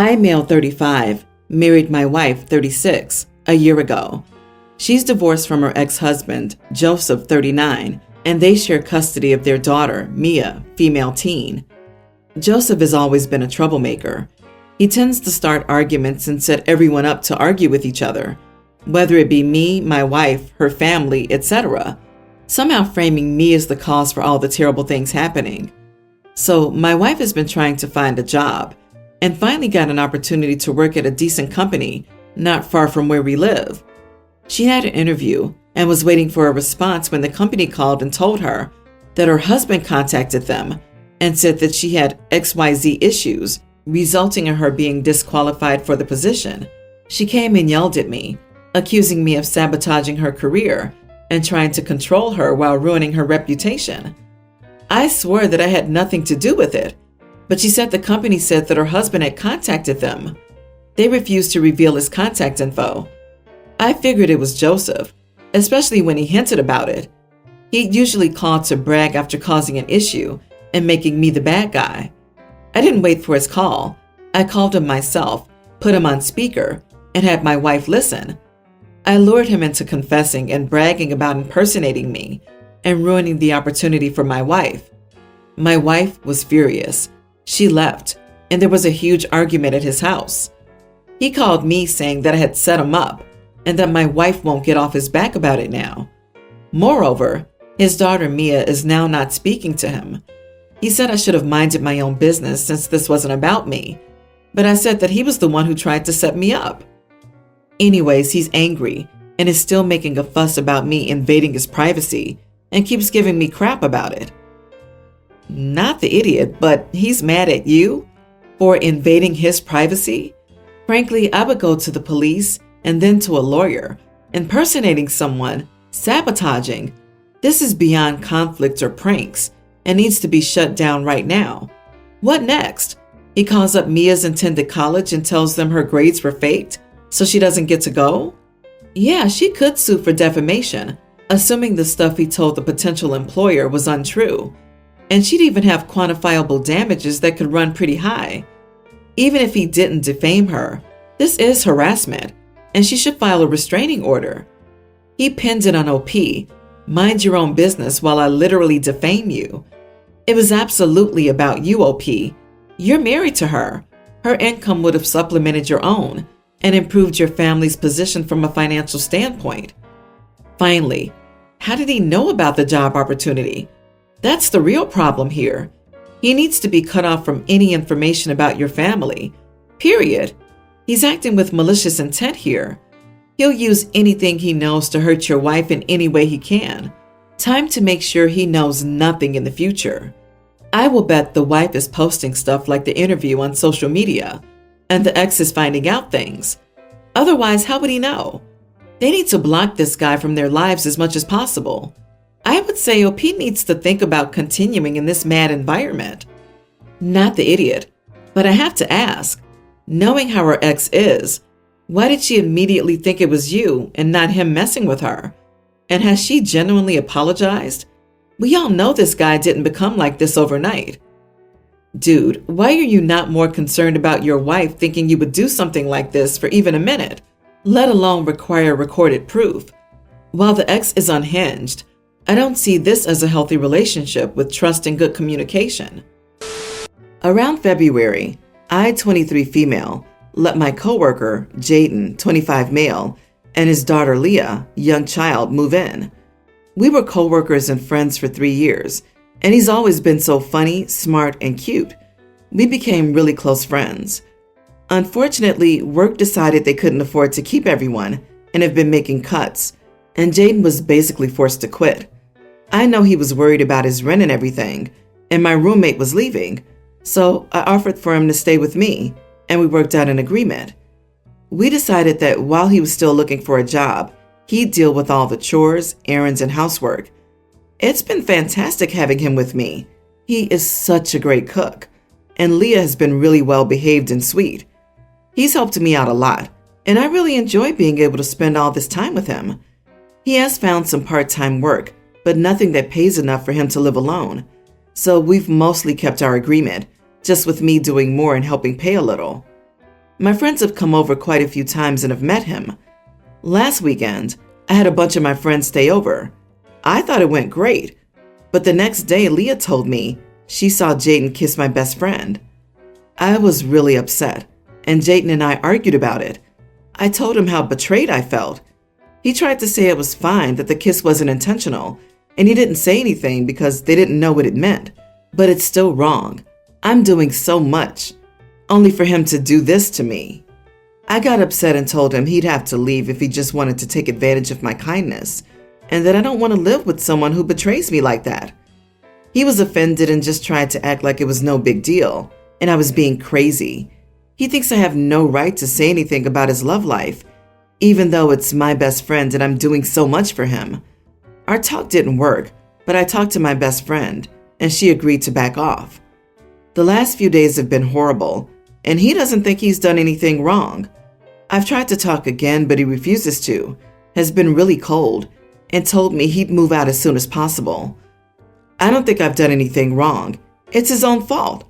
I, male 35, married my wife, 36, a year ago. She's divorced from her ex-husband, Joseph, 39, and they share custody of their daughter, Mia, female teen. Joseph has always been a troublemaker. He tends to start arguments and set everyone up to argue with each other, whether it be me, my wife, her family, etc., somehow framing me as the cause for all the terrible things happening. So my wife has been trying to find a job and finally got an opportunity to work at a decent company not far from where we live. She had an interview and was waiting for a response when the company called and told her that her husband contacted them and said that she had XYZ issues, resulting in her being disqualified for the position. She came and yelled at me, accusing me of sabotaging her career and trying to control her while ruining her reputation. I swore that I had nothing to do with it, but she said the company said that her husband had contacted them. They refused to reveal his contact info. I figured it was Joseph, especially when he hinted about it. He usually called to brag after causing an issue and making me the bad guy. I didn't wait for his call. I called him myself, put him on speaker, and had my wife listen. I lured him into confessing and bragging about impersonating me and ruining the opportunity for my wife. My wife was furious. She left, and there was a huge argument at his house. He called me saying that I had set him up and that my wife won't get off his back about it now. Moreover, his daughter Mia is now not speaking to him. He said I should have minded my own business since this wasn't about me, but I said that he was the one who tried to set me up. Anyways, he's angry and is still making a fuss about me invading his privacy and keeps giving me crap about it. Not the idiot, but he's mad at you for invading his privacy? Frankly, I would go to the police and then to a lawyer. Impersonating someone, sabotaging, this is beyond conflict or pranks and needs to be shut down right now. What next? He calls up Mia's intended college and tells them her grades were faked, so she doesn't get to go? Yeah, she could sue for defamation, assuming the stuff he told the potential employer was untrue. And she'd even have quantifiable damages that could run pretty high. Even if he didn't defame her, this is harassment, and she should file a restraining order. He pinned it on OP, mind your own business while I literally defame you. It was absolutely about you, OP. You're married to her. Her income would have supplemented your own and improved your family's position from a financial standpoint. Finally, how did he know about the job opportunity? That's the real problem here. He needs to be cut off from any information about your family. Period. He's acting with malicious intent here. He'll use anything he knows to hurt your wife in any way he can. Time to make sure he knows nothing in the future. I will bet the wife is posting stuff like the interview on social media, and the ex is finding out things. Otherwise, how would he know? They need to block this guy from their lives as much as possible. I would say OP needs to think about continuing in this mad environment. Not the idiot, but I have to ask, knowing how her ex is, why did she immediately think it was you and not him messing with her? And has she genuinely apologized? We all know this guy didn't become like this overnight. Dude, why are you not more concerned about your wife thinking you would do something like this for even a minute, let alone require recorded proof? While the ex is unhinged, I don't see this as a healthy relationship with trust and good communication. Around February, I, 23 female, let my coworker, Jaden, 25 male, and his daughter Leah, young child, move in. We were coworkers and friends for 3 years, and he's always been so funny, smart, and cute. We became really close friends. Unfortunately, work decided they couldn't afford to keep everyone and have been making cuts, and Jaden was basically forced to quit. I know he was worried about his rent and everything, and my roommate was leaving, so I offered for him to stay with me, and we worked out an agreement. We decided that while he was still looking for a job, he'd deal with all the chores, errands, and housework. It's been fantastic having him with me. He is such a great cook, and Leah has been really well behaved and sweet. He's helped me out a lot, and I really enjoy being able to spend all this time with him. He has found some part-time work, but nothing that pays enough for him to live alone. So we've mostly kept our agreement, just with me doing more and helping pay a little. My friends have come over quite a few times and have met him. Last weekend, I had a bunch of my friends stay over. I thought it went great, but the next day Leah told me she saw Jaden kiss my best friend. I was really upset, and Jaden and I argued about it. I told him how betrayed I felt. He tried to say it was fine, that the kiss wasn't intentional, and he didn't say anything because they didn't know what it meant. But it's still wrong. I'm doing so much, only for him to do this to me. I got upset and told him he'd have to leave if he just wanted to take advantage of my kindness, and that I don't want to live with someone who betrays me like that. He was offended and just tried to act like it was no big deal, and I was being crazy. He thinks I have no right to say anything about his love life, even though it's my best friend and I'm doing so much for him. Our talk didn't work, but I talked to my best friend, and she agreed to back off. The last few days have been horrible, and he doesn't think he's done anything wrong. I've tried to talk again, but he refuses to, has been really cold, and told me he'd move out as soon as possible. I don't think I've done anything wrong. It's his own fault.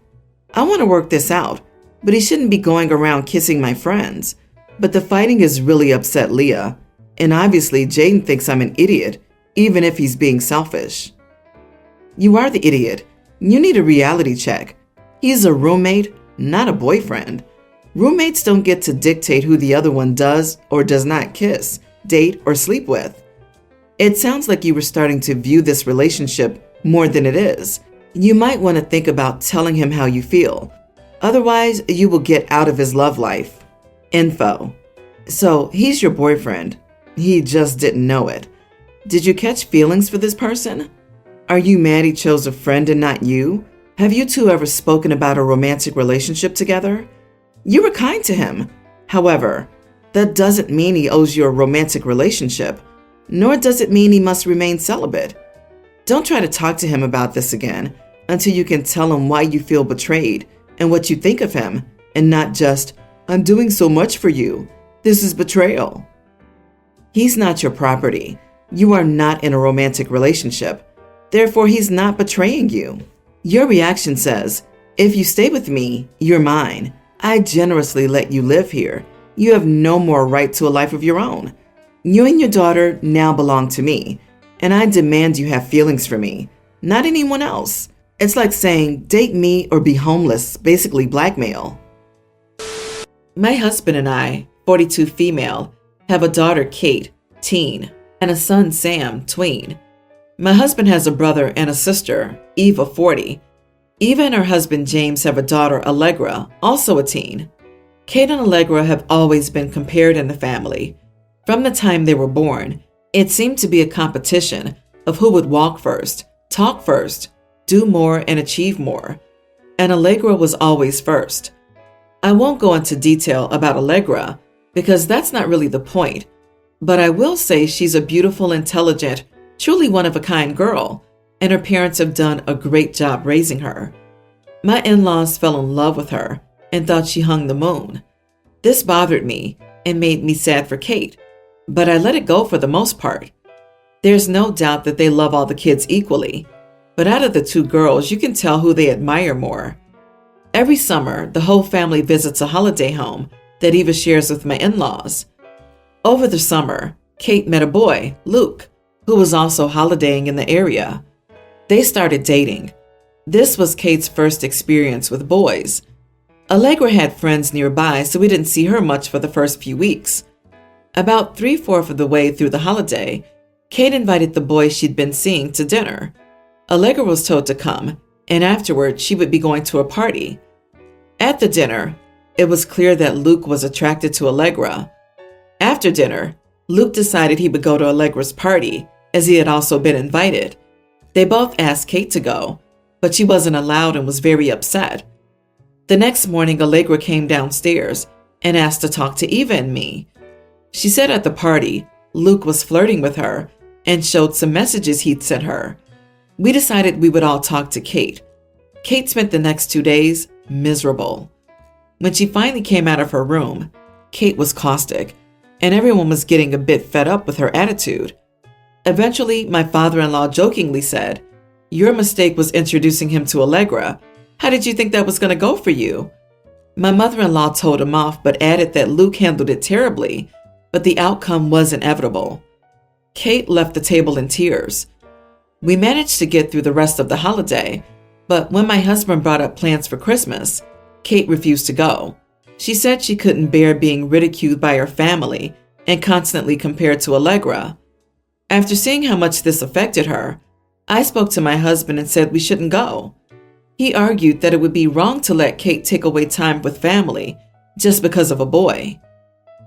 I want to work this out, but he shouldn't be going around kissing my friends. But the fighting has really upset Leah, and obviously Jaden thinks I'm an idiot, even if he's being selfish. You are the idiot. You need a reality check. He's a roommate, not a boyfriend. Roommates don't get to dictate who the other one does or does not kiss, date, or sleep with. It sounds like you were starting to view this relationship more than it is. You might want to think about telling him how you feel. Otherwise, you will get out of his love life. Info. So, he's your boyfriend. He just didn't know it. Did you catch feelings for this person? Are you mad he chose a friend and not you? Have you two ever spoken about a romantic relationship together? You were kind to him. However, that doesn't mean he owes you a romantic relationship, nor does it mean he must remain celibate. Don't try to talk to him about this again until you can tell him why you feel betrayed and what you think of him, and not just, "I'm doing so much for you. This is betrayal." He's not your property. You are not in a romantic relationship. Therefore, he's not betraying you. Your reaction says, "If you stay with me, you're mine. I generously let you live here. You have no more right to a life of your own. You and your daughter now belong to me, and I demand you have feelings for me, not anyone else." It's like saying, "Date me or be homeless," basically blackmail. My husband and I, 42 female, have a daughter, Kate, teen, and a son, Sam, tween. My husband has a brother and a sister, Eva, 40. Eva and her husband, James, have a daughter, Allegra, also a teen. Kate and Allegra have always been compared in the family. From the time they were born, it seemed to be a competition of who would walk first, talk first, do more, and achieve more. And Allegra was always first. I won't go into detail about Allegra because that's not really the point, but I will say she's a beautiful, intelligent, truly one-of-a-kind girl, and her parents have done a great job raising her. My in-laws fell in love with her and thought she hung the moon. This bothered me and made me sad for Kate, but I let it go for the most part. There's no doubt that they love all the kids equally, but out of the two girls, you can tell who they admire more. Every summer, the whole family visits a holiday home that Eva shares with my in-laws. Over the summer, Kate met a boy, Luke, who was also holidaying in the area. They started dating. This was Kate's first experience with boys. Allegra had friends nearby, so we didn't see her much for the first few weeks. About 3/4 of the way through the holiday, Kate invited the boy she'd been seeing to dinner. Allegra was told to come, and afterward she would be going to a party. At the dinner, it was clear that Luke was attracted to Allegra. After dinner, Luke decided he would go to Allegra's party, as he had also been invited. They both asked Kate to go, but she wasn't allowed and was very upset. The next morning, Allegra came downstairs and asked to talk to Eva and me. She said at the party, Luke was flirting with her and showed some messages he'd sent her. We decided we would all talk to Kate. Kate spent the next 2 days miserable. When she finally came out of her room, Kate was caustic, and everyone was getting a bit fed up with her attitude. Eventually, my father-in-law jokingly said, "Your mistake was introducing him to Allegra. How did you think that was going to go for you?" My mother-in-law told him off but added that Luke handled it terribly, but the outcome was inevitable. Kate left the table in tears. We managed to get through the rest of the holiday, but when my husband brought up plans for Christmas, Kate refused to go. She said she couldn't bear being ridiculed by her family and constantly compared to Allegra. After seeing how much this affected her, I spoke to my husband and said we shouldn't go. He argued that it would be wrong to let Kate take away time with family just because of a boy.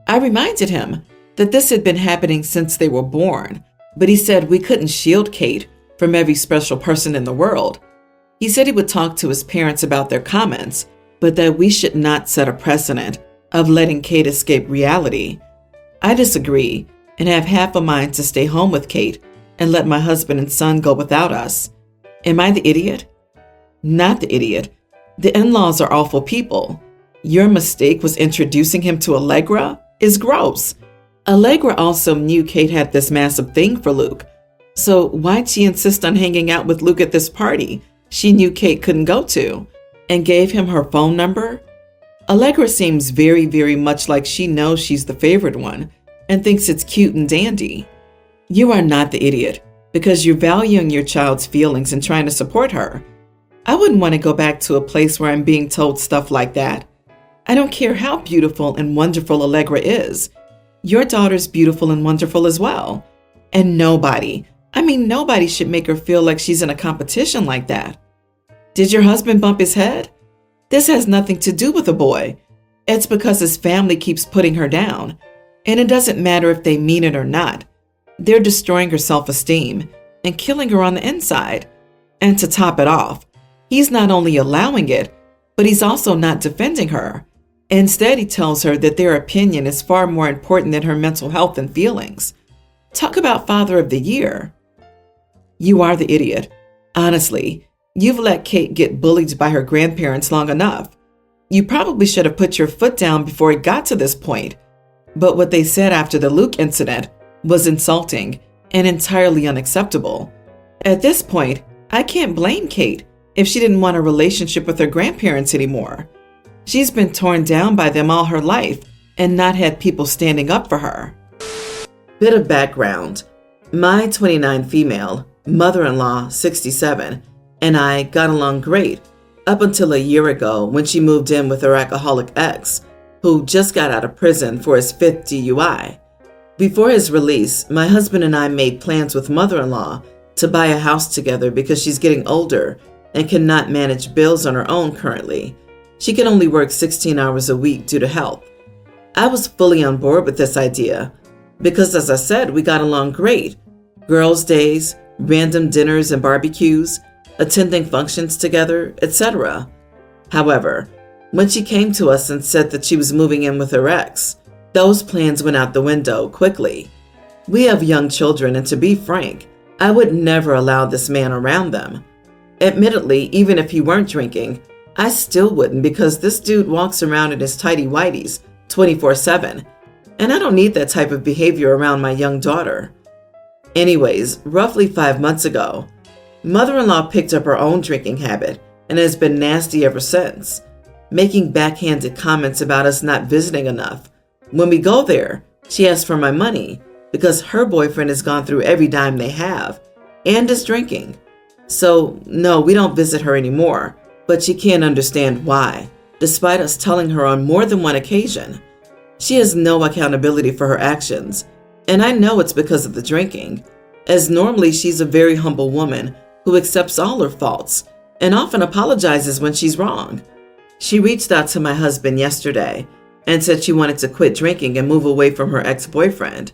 I reminded him that this had been happening since they were born, but he said we couldn't shield Kate from every special person in the world. He said he would talk to his parents about their comments, but that we should not set a precedent of letting Kate escape reality. I disagree and have half a mind to stay home with Kate and let my husband and son go without us. Am I the idiot? Not the idiot. The in-laws are awful people. Your mistake was introducing him to Allegra is gross. Allegra also knew Kate had this massive thing for Luke. So why'd she insist on hanging out with Luke at this party she knew Kate couldn't go to, and gave him her phone number? Allegra seems very, very much like she knows she's the favored one and thinks it's cute and dandy. You are not the idiot because you're valuing your child's feelings and trying to support her. I wouldn't want to go back to a place where I'm being told stuff like that. I don't care how beautiful and wonderful Allegra is. Your daughter's beautiful and wonderful as well. And nobody should make her feel like she's in a competition like that. Did your husband bump his head? This has nothing to do with the boy. It's because his family keeps putting her down. And it doesn't matter if they mean it or not. They're destroying her self-esteem and killing her on the inside. And to top it off, he's not only allowing it, but he's also not defending her. Instead, he tells her that their opinion is far more important than her mental health and feelings. Talk about Father of the Year. You are the idiot. Honestly, you've let Kate get bullied by her grandparents long enough. You probably should have put your foot down before it got to this point. But what they said after the Luke incident was insulting and entirely unacceptable. At this point, I can't blame Kate if she didn't want a relationship with her grandparents anymore. She's been torn down by them all her life and not had people standing up for her. Bit of background. My 29 female, mother-in-law, 67, and I got along great up until a year ago when she moved in with her alcoholic ex, who just got out of prison for his 5th DUI. Before his release, my husband and I made plans with mother-in-law to buy a house together because she's getting older and cannot manage bills on her own currently. She can only work 16 hours a week due to health. I was fully on board with this idea because, as I said, we got along great. Girls' days, random dinners and barbecues, attending functions together, etc. However, when she came to us and said that she was moving in with her ex, those plans went out the window quickly. We have young children, and to be frank, I would never allow this man around them. Admittedly, even if he weren't drinking, I still wouldn't because this dude walks around in his tighty-whities 24/7, and I don't need that type of behavior around my young daughter. Anyways, roughly 5 months ago, mother-in-law picked up her own drinking habit and has been nasty ever since, making backhanded comments about us not visiting enough. When we go there, she asks for my money because her boyfriend has gone through every dime they have and is drinking. So, no, we don't visit her anymore, but she can't understand why, despite us telling her on more than one occasion. She has no accountability for her actions, and I know it's because of the drinking, as normally she's a very humble woman who accepts all her faults and often apologizes when she's wrong. She reached out to my husband yesterday and said she wanted to quit drinking and move away from her ex-boyfriend.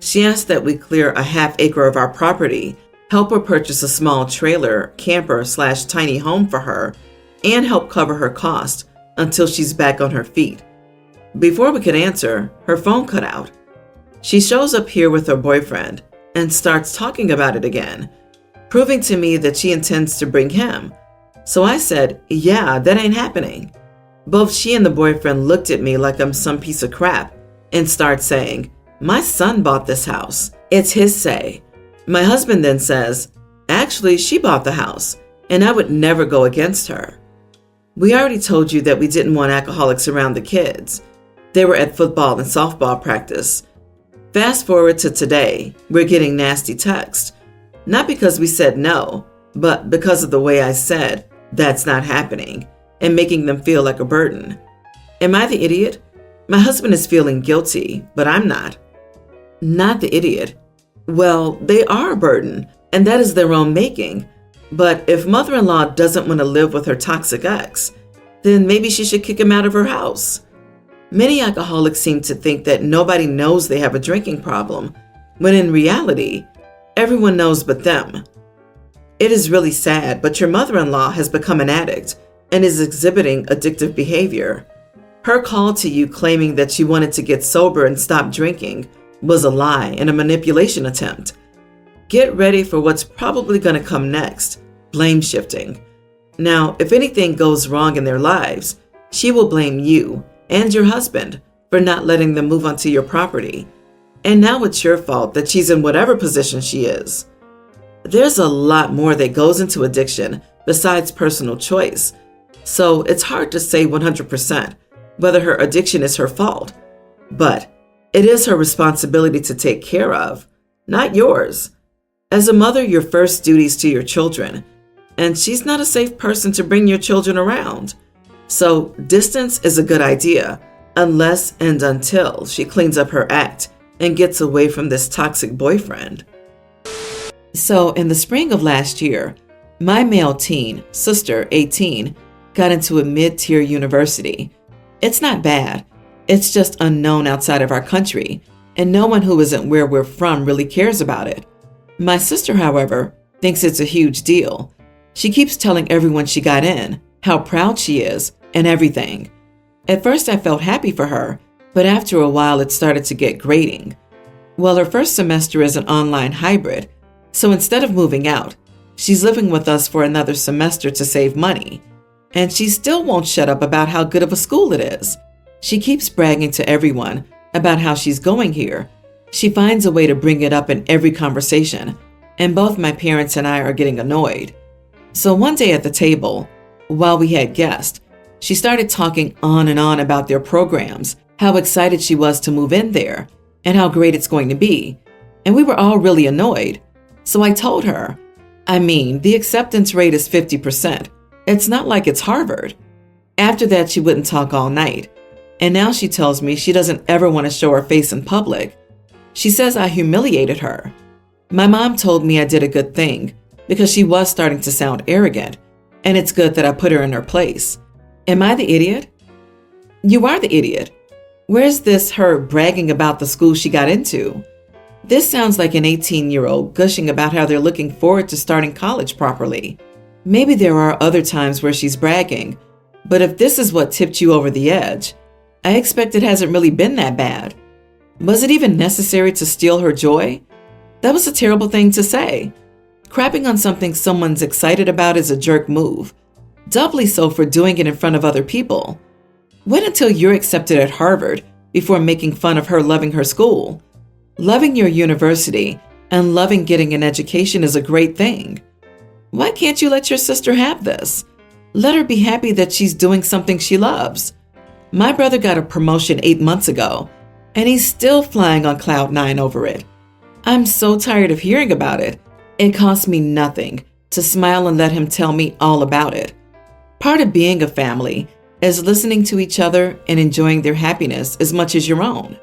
She asked that we clear a half-acre of our property, help her purchase a small trailer, camper/tiny home for her, and help cover her cost until she's back on her feet. Before we could answer, her phone cut out. She shows up here with her boyfriend and starts talking about it again, proving to me that she intends to bring him. So I said, yeah, that ain't happening. Both she and the boyfriend looked at me like I'm some piece of crap and start saying, my son bought this house. It's his say. My husband then says, actually, she bought the house, and I would never go against her. We already told you that we didn't want alcoholics around the kids. They were at football and softball practice. Fast forward to today, we're getting nasty texts. Not because we said no, but because of the way I said, that's not happening, and making them feel like a burden. Am I the idiot? My husband is feeling guilty, but I'm not. Not the idiot. Well, they are a burden, and that is their own making. But if mother-in-law doesn't want to live with her toxic ex, then maybe she should kick him out of her house. Many alcoholics seem to think that nobody knows they have a drinking problem, when in reality, everyone knows but them. It is really sad, but your mother-in-law has become an addict and is exhibiting addictive behavior. Her call to you claiming that she wanted to get sober and stop drinking was a lie and a manipulation attempt. Get ready for what's probably going to come next, blame shifting. Now, if anything goes wrong in their lives, she will blame you and your husband for not letting them move onto your property. And now it's your fault that she's in whatever position she is. There's a lot more that goes into addiction besides personal choice, so it's hard to say 100% whether her addiction is her fault. But it is her responsibility to take care of, not yours. As a mother, your first duty is to your children, and she's not a safe person to bring your children around. So distance is a good idea, unless and until she cleans up her act and gets away from this toxic boyfriend. So in the spring of last year, my male teen, sister, 18, got into a mid-tier university. It's not bad. It's just unknown outside of our country, and no one who isn't where we're from really cares about it. My sister, however, thinks it's a huge deal. She keeps telling everyone she got in, how proud she is, and everything. At first I felt happy for her, but after a while it started to get grating. Well, her first semester is an online hybrid, so instead of moving out, she's living with us for another semester to save money. And she still won't shut up about how good of a school it is. She keeps bragging to everyone about how she's going here. She finds a way to bring it up in every conversation, and both my parents and I are getting annoyed. So one day at the table, while we had guests, she started talking on and on about their programs, how excited she was to move in there, and how great it's going to be. And we were all really annoyed. So I told her, the acceptance rate is 50%. It's not like it's Harvard. After that, she wouldn't talk all night. And now she tells me she doesn't ever want to show her face in public. She says I humiliated her. My mom told me I did a good thing because she was starting to sound arrogant, and it's good that I put her in her place. Am I the idiot? You are the idiot. Where's this her bragging about the school she got into? This sounds like an 18-year-old gushing about how they're looking forward to starting college properly. Maybe there are other times where she's bragging, but if this is what tipped you over the edge, I expect it hasn't really been that bad. Was it even necessary to steal her joy? That was a terrible thing to say. Crapping on something someone's excited about is a jerk move. Doubly so for doing it in front of other people. Wait until you're accepted at Harvard before making fun of her loving her school. Loving your university and loving getting an education is a great thing. Why can't you let your sister have this? Let her be happy that she's doing something she loves. My brother got a promotion 8 months ago, and he's still flying on cloud 9 over it. I'm so tired of hearing about it. It costs me nothing to smile and let him tell me all about it. Part of being a family is listening to each other and enjoying their happiness as much as your own.